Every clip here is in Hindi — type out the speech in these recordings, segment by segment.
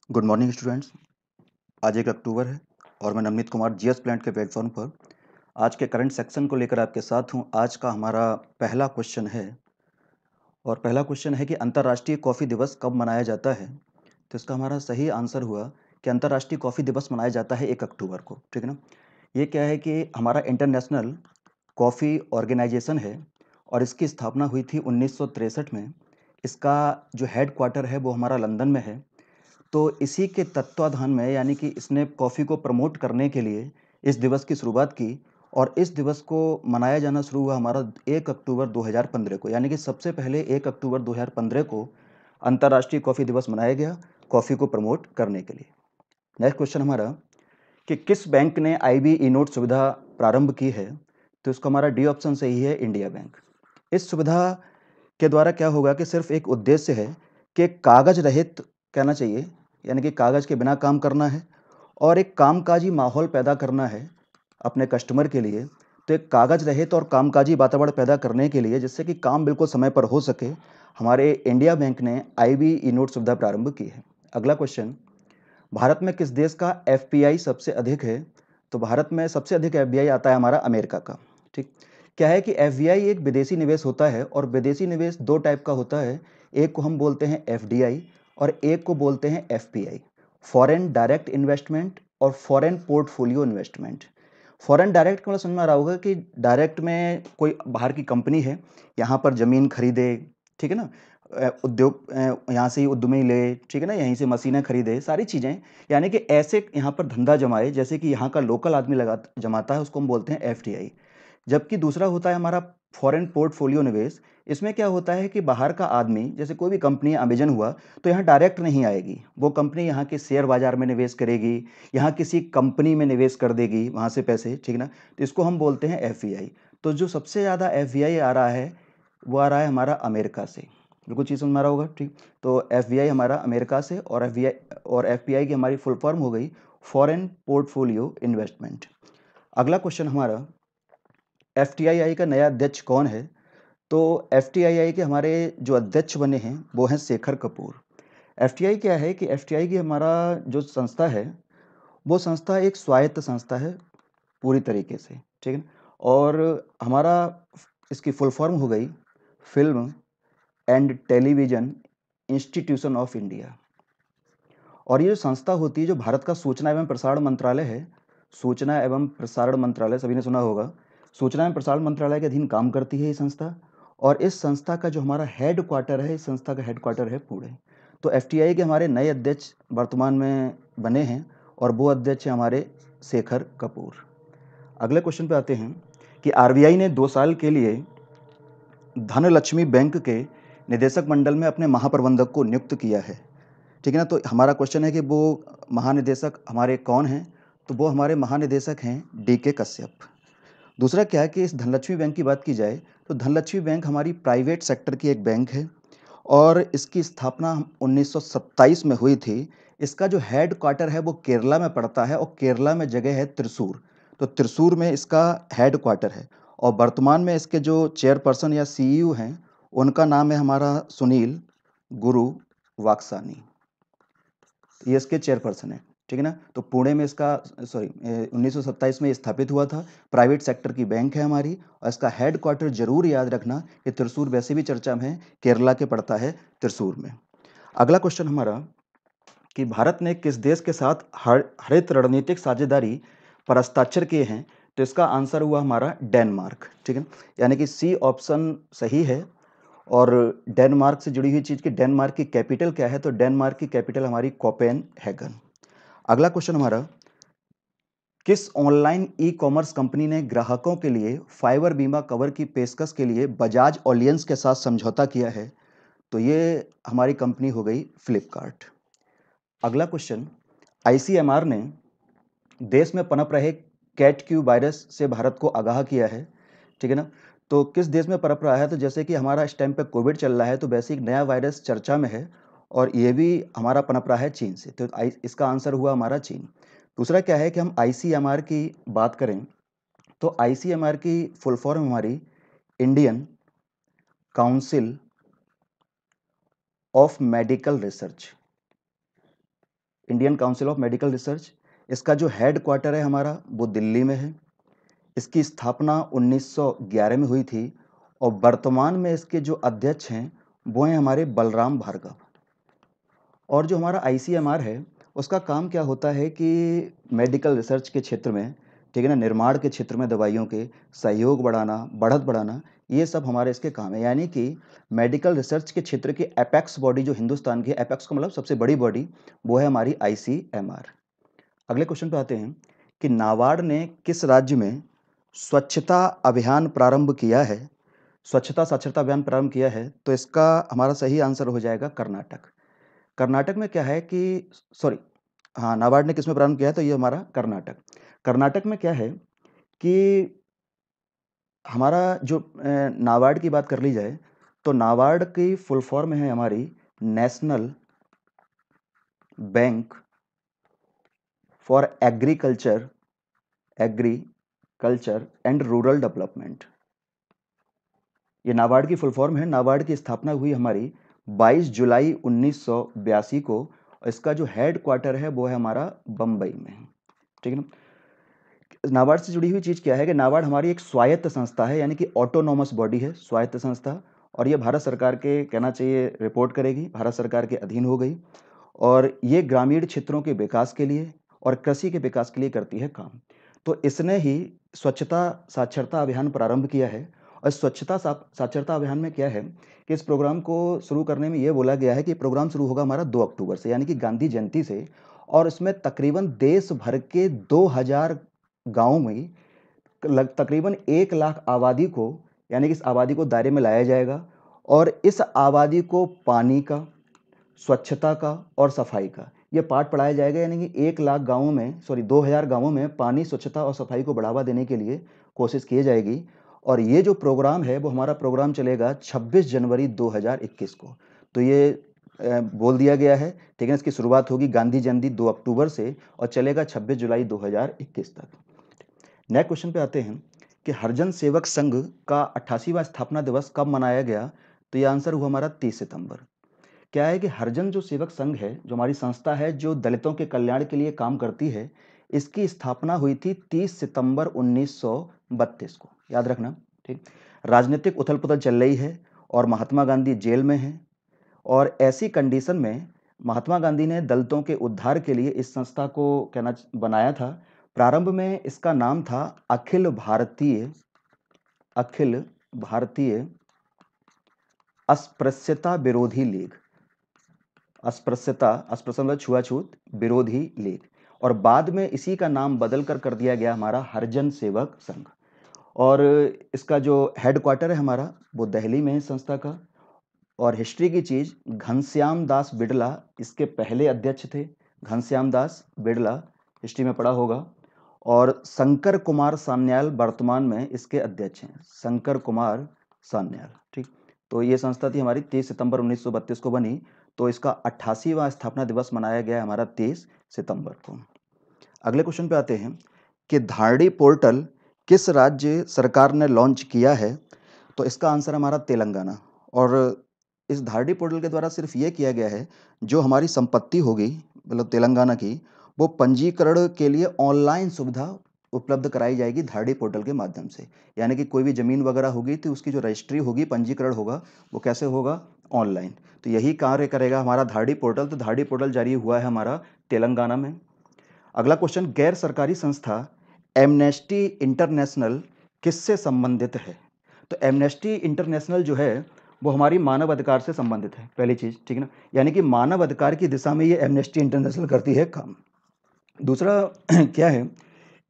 Good morning students. आज 1 अक्टूबर है और मैं नवनीत कुमार जीएस प्लांट के प्लेटफॉर्म पर आज के करंट सेक्शन को लेकर आपके साथ हूं। आज का हमारा पहला क्वेश्चन है और पहला क्वेश्चन है कि अंतर्राष्ट्रीय कॉफ़ी दिवस कब मनाया जाता है। तो इसका हमारा सही आंसर हुआ कि अंतर्राष्ट्रीय कॉफ़ी दिवस मनाया जाता है 1 अक्टूबर को। ठीक है ना। ये क्या है कि हमारा इंटरनेशनल कॉफ़ी ऑर्गेनाइजेशन है और इसकी स्थापना हुई थी 1963 में। इसका जो हेड क्वार्टर है वो हमारा लंदन में है। तो इसी के तत्वाधान में यानी कि इसने कॉफ़ी को प्रमोट करने के लिए इस दिवस की शुरुआत की और इस दिवस को मनाया जाना शुरू हुआ हमारा 1 अक्टूबर 2015 को, यानी कि सबसे पहले 1 अक्टूबर 2015 को अंतर्राष्ट्रीय कॉफ़ी दिवस मनाया गया कॉफ़ी को प्रमोट करने के लिए। नेक्स्ट क्वेश्चन हमारा कि किस बैंक ने आईबी ई नोट सुविधा प्रारंभ की है। तो इसका हमारा डी ऑप्शन सही है, इंडिया बैंक। इस सुविधा के द्वारा क्या होगा कि सिर्फ एक उद्देश्य है कि कागज रहित कहना चाहिए, यानी कि कागज के बिना काम करना है और एक कामकाजी माहौल पैदा करना है अपने कस्टमर के लिए। तो एक कागज रहित और कामकाजी वातावरण पैदा करने के लिए जिससे कि काम बिल्कुल समय पर हो सके, हमारे इंडिया बैंक ने आईबी ई नोट सुविधा प्रारंभ की है। अगला क्वेश्चन, भारत में किस देश का एफपीआई सबसे अधिक है। तो भारत में सबसे अधिक एफबीआई आता है हमारा अमेरिका का। ठीक, क्या है कि एफबीआई एक विदेशी निवेश होता है और विदेशी निवेश दो टाइप का होता है। एक को हम बोलते हैं एफडीआई और एक को बोलते हैं एफपीआई, फॉरेन डायरेक्ट इन्वेस्टमेंट और foreign portfolio investment. Foreign direct का मतलब समझ में आ रहा होगा कि डायरेक्ट में कोई बाहर की कंपनी है, यहाँ पर ज़मीन खरीदे, ठीक है ना, उद्योग यहाँ से ही उद्यमी ले, ठीक है ना, यहीं से मशीनें खरीदे, सारी चीज़ें, यानी कि ऐसे यहाँ पर धंधा जमाए जैसे कि यहाँ का लोकल आदमी लगा जमाता है, उसको हम बोलते हैं एफडीआई। जबकि दूसरा होता है हमारा फॉरेन पोर्टफोलियो निवेश। इसमें क्या होता है कि बाहर का आदमी, जैसे कोई भी कंपनी अमेजन हुआ, तो यहाँ डायरेक्ट नहीं आएगी, वो कंपनी यहाँ के शेयर बाजार में निवेश करेगी, यहाँ किसी कंपनी में निवेश कर देगी वहाँ से पैसे, ठीक है ना। तो इसको हम बोलते हैं एफबीआई। तो जो सबसे ज़्यादा एफबीआई आ रहा है वो आ रहा है हमारा अमेरिका से। बिल्कुल चीज़ समझ में आ रहा होगा। ठीक, तो एफबीआई हमारा अमेरिका से और एफपीआई की हमारी फुल फॉर्म हो गई फॉरेन पोर्टफोलियो इन्वेस्टमेंट। अगला क्वेश्चन हमारा, एफटीआईआई का नया अध्यक्ष कौन है। तो एफटीआईआई के हमारे जो अध्यक्ष बने हैं वो हैं शेखर कपूर। एफटीआई क्या है कि एफटीआई की हमारा जो संस्था है वो संस्था एक स्वायत्त संस्था है पूरी तरीके से, ठीक है ना। और हमारा इसकी फुल फॉर्म हो गई film and television institution of India. और ये जो संस्था होती है, जो भारत का सूचना एवं प्रसारण मंत्रालय है, सूचना एवं प्रसारण मंत्रालय सभी ने सुना होगा, सूचना एवं प्रसारण मंत्रालय के अधीन काम करती है ये संस्था। और इस संस्था का जो हमारा हेड क्वार्टर है, इस संस्था का हेड क्वार्टर है पुणे। तो एफटीआई के हमारे नए अध्यक्ष वर्तमान में बने हैं और वो अध्यक्ष हैं हमारे शेखर कपूर। अगले क्वेश्चन पे आते हैं कि आरबीआई ने 2 साल के लिए धनलक्ष्मी बैंक के निदेशक मंडल में अपने महाप्रबंधक को नियुक्त किया है, ठीक है ना। तो हमारा क्वेश्चन है कि वो महानिदेशक हमारे कौन हैं। तो वो हमारे महानिदेशक हैं डीके कश्यप। दूसरा क्या है कि इस धनलक्ष्मी बैंक की बात की जाए तो धनलक्ष्मी बैंक हमारी प्राइवेट सेक्टर की एक बैंक है और इसकी स्थापना 1927 में हुई थी। इसका जो हेड क्वार्टर है वो केरला में पड़ता है और केरला में जगह है त्रिशूर। तो त्रिशूर में इसका हेड क्वार्टर है और वर्तमान में इसके जो चेयरपर्सन या सीईओ हैं उनका नाम है हमारा सुनील गुरु वाक्सानी। ये इसके चेयरपर्सन है, ठीक है ना। तो पुणे में इसका 1927 में स्थापित हुआ था। प्राइवेट सेक्टर की बैंक है हमारी और इसका हेड क्वार्टर जरूर याद रखना कि त्रिशूर वैसे भी चर्चा में है, केरला के पड़ता है त्रिशूर में। अगला क्वेश्चन हमारा कि भारत ने किस देश के साथ हरित रणनीतिक साझेदारी पर हस्ताक्षर किए हैं। तो इसका आंसर हुआ हमारा डेनमार्क, ठीक है, यानी कि सी ऑप्शन सही है। और डेनमार्क से जुड़ी हुई चीज़ कि डेनमार्क की कैपिटल क्या है। तो डेनमार्क की कैपिटल हमारी कोपेनहेगन। अगला क्वेश्चन हमारा, किस ऑनलाइन ई कॉमर्स कंपनी ने ग्राहकों के लिए फाइबर बीमा कवर की पेशकश के लिए बजाज ऑलियंस के साथ समझौता किया है। तो ये हमारी कंपनी हो गई फ्लिपकार्ट। अगला क्वेश्चन, आईसीएमआर ने देश में पनप रहे कैट क्यू वायरस से भारत को आगाह किया है, ठीक है ना। तो किस देश में पनप रहा है। तो जैसे कि हमारा इस टाइम पे कोविड चल रहा है तो वैसे एक नया वायरस चर्चा में है और ये भी हमारा पनप रहा है चीन से। तो इसका आंसर हुआ हमारा चीन। दूसरा क्या है कि हम आईसीएमआर की बात करें तो आईसीएमआर की फुल फॉर्म हमारी Indian council of medical research. Indian council of medical research. इसका जो हेड क्वार्टर है हमारा वो दिल्ली में है। इसकी स्थापना 1911 में हुई थी और वर्तमान में इसके जो अध्यक्ष हैं वो हैं हमारे बलराम भार्गव। और जो हमारा आईसीएमआर है उसका काम क्या होता है कि मेडिकल रिसर्च के क्षेत्र में, ठीक है ना, निर्माण के क्षेत्र में दवाइयों के सहयोग बढ़ाना, बढ़त बढ़ाना, ये सब हमारे इसके काम है। यानी कि मेडिकल रिसर्च के क्षेत्र की एपेक्स बॉडी जो हिंदुस्तान की, एपेक्स का मतलब सबसे बड़ी बॉडी, वो है हमारी आईसीएमआर। अगले क्वेश्चन पे आते हैं कि नाबार्ड ने किस राज्य में स्वच्छता अभियान प्रारंभ किया है, स्वच्छता साक्षरता अभियान प्रारंभ किया है? तो इसका हमारा सही आंसर हो जाएगा कर्नाटक। कर्नाटक में क्या है कि सॉरी, हाँ, नाबार्ड ने किसमें प्रारंभ किया है? तो ये हमारा कर्नाटक। कर्नाटक में क्या है कि हमारा जो नाबार्ड की बात कर ली जाए तो नाबार्ड की फुल फॉर्म है हमारी national bank for agriculture and rural development. ये नाबार्ड की फुल फॉर्म है। नाबार्ड की स्थापना हुई हमारी 22 जुलाई 1982 को और इसका जो हेड क्वार्टर है वो है हमारा बम्बई में, ठीक है ना। नाबार्ड से जुड़ी हुई चीज़ क्या है कि नाबार्ड हमारी एक स्वायत्त संस्था है, यानी कि ऑटोनोमस बॉडी है, स्वायत्त संस्था, और ये भारत सरकार के, कहना चाहिए, रिपोर्ट करेगी, भारत सरकार के अधीन हो गई। और ये ग्रामीण क्षेत्रों के विकास के लिए और कृषि के विकास के लिए करती है काम। तो इसने ही स्वच्छता साक्षरता अभियान प्रारंभ किया है। और स्वच्छता साक्षरता अभियान में क्या है कि इस प्रोग्राम को शुरू करने में ये बोला गया है कि प्रोग्राम शुरू होगा हमारा 2 अक्टूबर से, यानी कि गांधी जयंती से। और इसमें तकरीबन देश भर के 2000 गाँव में तकरीबन 1 लाख आबादी को, यानी कि इस आबादी को दायरे में लाया जाएगा और इस आबादी को पानी का, स्वच्छता का और सफाई का ये पाठ पढ़ाया जाएगा। यानी कि 1 लाख गाँवों में, सॉरी 2000 गाँवों में पानी, स्वच्छता और सफाई को बढ़ावा देने के लिए कोशिश की जाएगी। और ये जो प्रोग्राम है वो हमारा प्रोग्राम चलेगा 26 जनवरी 2021 को। तो ये बोल दिया गया है, ठीक है। इसकी शुरुआत होगी गांधी जयंती 2 अक्टूबर से और चलेगा 26 जुलाई 2021 तक। नेक्स्ट क्वेश्चन पे आते हैं कि हरिजन सेवक संघ का 88वां स्थापना दिवस कब मनाया गया? तो ये आंसर हुआ हमारा 30 सितंबर। क्या है कि हरिजन जो सेवक संघ है, जो हमारी संस्था है जो दलितों के कल्याण के लिए काम करती है, इसकी स्थापना हुई थी 30 सितंबर 1932 को, याद रखना, ठीक। राजनीतिक उथल पुथल चल रही है और महात्मा गांधी जेल में हैं और ऐसी कंडीशन में महात्मा गांधी ने दलितों के उद्धार के लिए इस संस्था को कहना बनाया था। प्रारंभ में इसका नाम था अखिल भारतीय अस्पृश्यता विरोधी लीग, अस्पृश्यता मतलब छुआछूत विरोधी लीग। और बाद में इसी का नाम बदल कर दिया गया हमारा हरिजन सेवक संघ। और इसका जो हेड क्वार्टर है हमारा वो दिल्ली में है संस्था का। और हिस्ट्री की चीज़, घनश्याम दास बिड़ला इसके पहले अध्यक्ष थे। घनश्याम दास बिड़ला, हिस्ट्री में पढ़ा होगा। और शंकर कुमार सान्याल वर्तमान में इसके अध्यक्ष हैं, शंकर कुमार सान्याल, ठीक। तो ये संस्था थी हमारी, 30 सितंबर 1932 को बनी। तो इसका 88वां स्थापना दिवस मनाया गया हमारा 30 सितंबर को। अगले क्वेश्चन पे आते हैं कि धारणी पोर्टल किस राज्य सरकार ने लॉन्च किया है? तो इसका आंसर हमारा तेलंगाना। और इस धारणी पोर्टल के द्वारा सिर्फ ये किया गया है, जो हमारी संपत्ति होगी मतलब तेलंगाना की, वो पंजीकरण के लिए ऑनलाइन सुविधा उपलब्ध कराई जाएगी धारणी पोर्टल के माध्यम से। यानी कि कोई भी ज़मीन वगैरह होगी तो उसकी जो रजिस्ट्री होगी, पंजीकरण होगा, वो कैसे होगा? ऑनलाइन। तो यही कार्य करेगा हमारा धारणी पोर्टल। तो धारणी पोर्टल जारी हुआ है हमारा तेलंगाना में। अगला क्वेश्चन, गैर सरकारी संस्था एमनेस्टी इंटरनेशनल किससे संबंधित है? तो एमनेस्टी इंटरनेशनल जो है वो हमारी मानव अधिकार से संबंधित है, पहली चीज़, ठीक है ना। यानी कि मानव अधिकार की दिशा में ये एमनेस्टी इंटरनेशनल करती है काम। दूसरा क्या है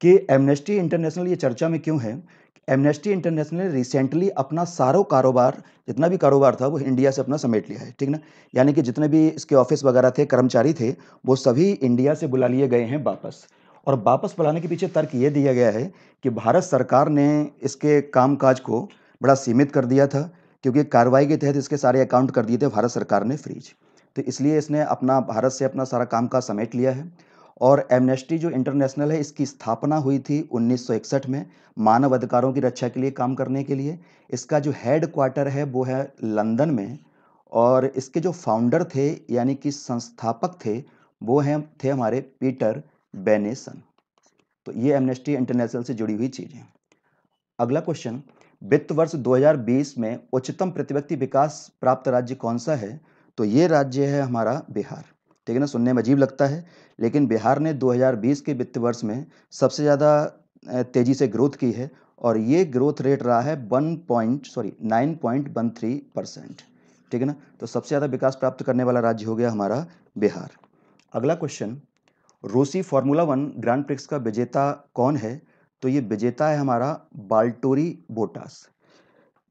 कि एमनेस्टी इंटरनेशनल ये चर्चा में क्यों है? एमनेस्टी इंटरनेशनल ने रिसेंटली अपना सारा कारोबार, जितना भी कारोबार था वो इंडिया से अपना समेट लिया है, ठीक ना। यानी कि जितने भी इसके ऑफिस वगैरह थे, कर्मचारी थे, वो सभी इंडिया से बुला लिए गए हैं वापस। और वापस बुलाने के पीछे तर्क ये दिया गया है कि भारत सरकार ने इसके कामकाज को बड़ा सीमित कर दिया था, क्योंकि कार्रवाई के तहत इसके सारे अकाउंट कर दिए थे भारत सरकार ने फ्रीज। तो इसलिए इसने अपना भारत से अपना सारा कामकाज समेट लिया है। और एमनेस्टी जो इंटरनेशनल है, इसकी स्थापना हुई थी 1961 में मानव अधिकारों की रक्षा के लिए काम करने के लिए। इसका जो हेड क्वार्टर है वो है लंदन में। और इसके जो फाउंडर थे, यानी कि संस्थापक थे, वो हैं थे हमारे पीटर बेनेसन। तो ये एमनेस्टी इंटरनेशनल से जुड़ी हुई चीज़ें। अगला क्वेश्चन, वित्त वर्ष 2020 में उच्चतम प्रति व्यक्ति विकास प्राप्त राज्य कौन सा है? तो ये राज्य है हमारा बिहार। ठीक है ना, सुनने में अजीब लगता है, लेकिन बिहार ने 2020 के वित्त वर्ष में सबसे ज़्यादा तेज़ी से ग्रोथ की है और ये ग्रोथ रेट रहा है 9.13%। ठीक है ना, तो सबसे ज़्यादा विकास प्राप्त करने वाला राज्य हो गया हमारा बिहार। अगला क्वेश्चन, रूसी फार्मूला 1 ग्रैंड प्रिक्स का विजेता कौन है? तो ये विजेता है हमारा वाल्टेरी बोटास।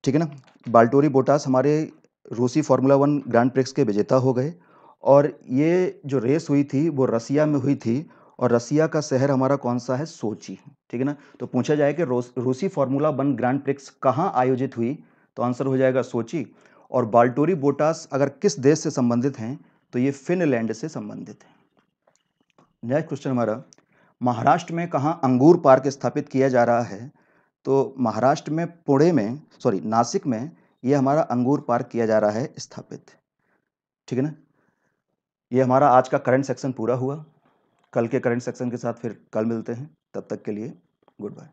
ठीक है ना, वाल्टेरी बोटास हमारे रूसी फार्मूला 1 ग्रैंड प्रिक्स के विजेता हो गए और ये जो रेस हुई थी वो रसिया में हुई थी और रसिया का शहर हमारा कौन सा है? सोची। ठीक है ना, तो पूछा जाए कि रूसी फार्मूला 1 ग्रैंड प्रिक्स कहाँ आयोजित हुई? तो आंसर हो जाएगा सोची। और वाल्टेरी बोटास अगर किस देश से संबंधित हैं? तो ये फिनलैंड से संबंधित है। नेक्स्ट क्वेश्चन हमारा, महाराष्ट्र में कहाँ अंगूर पार्क स्थापित किया जा रहा है? तो महाराष्ट्र में नासिक में ये हमारा अंगूर पार्क किया जा रहा है स्थापित। ठीक है ना, ये हमारा आज का करंट सेक्शन पूरा हुआ। कल के करंट सेक्शन के साथ फिर कल मिलते हैं, तब तक के लिए गुड बाय।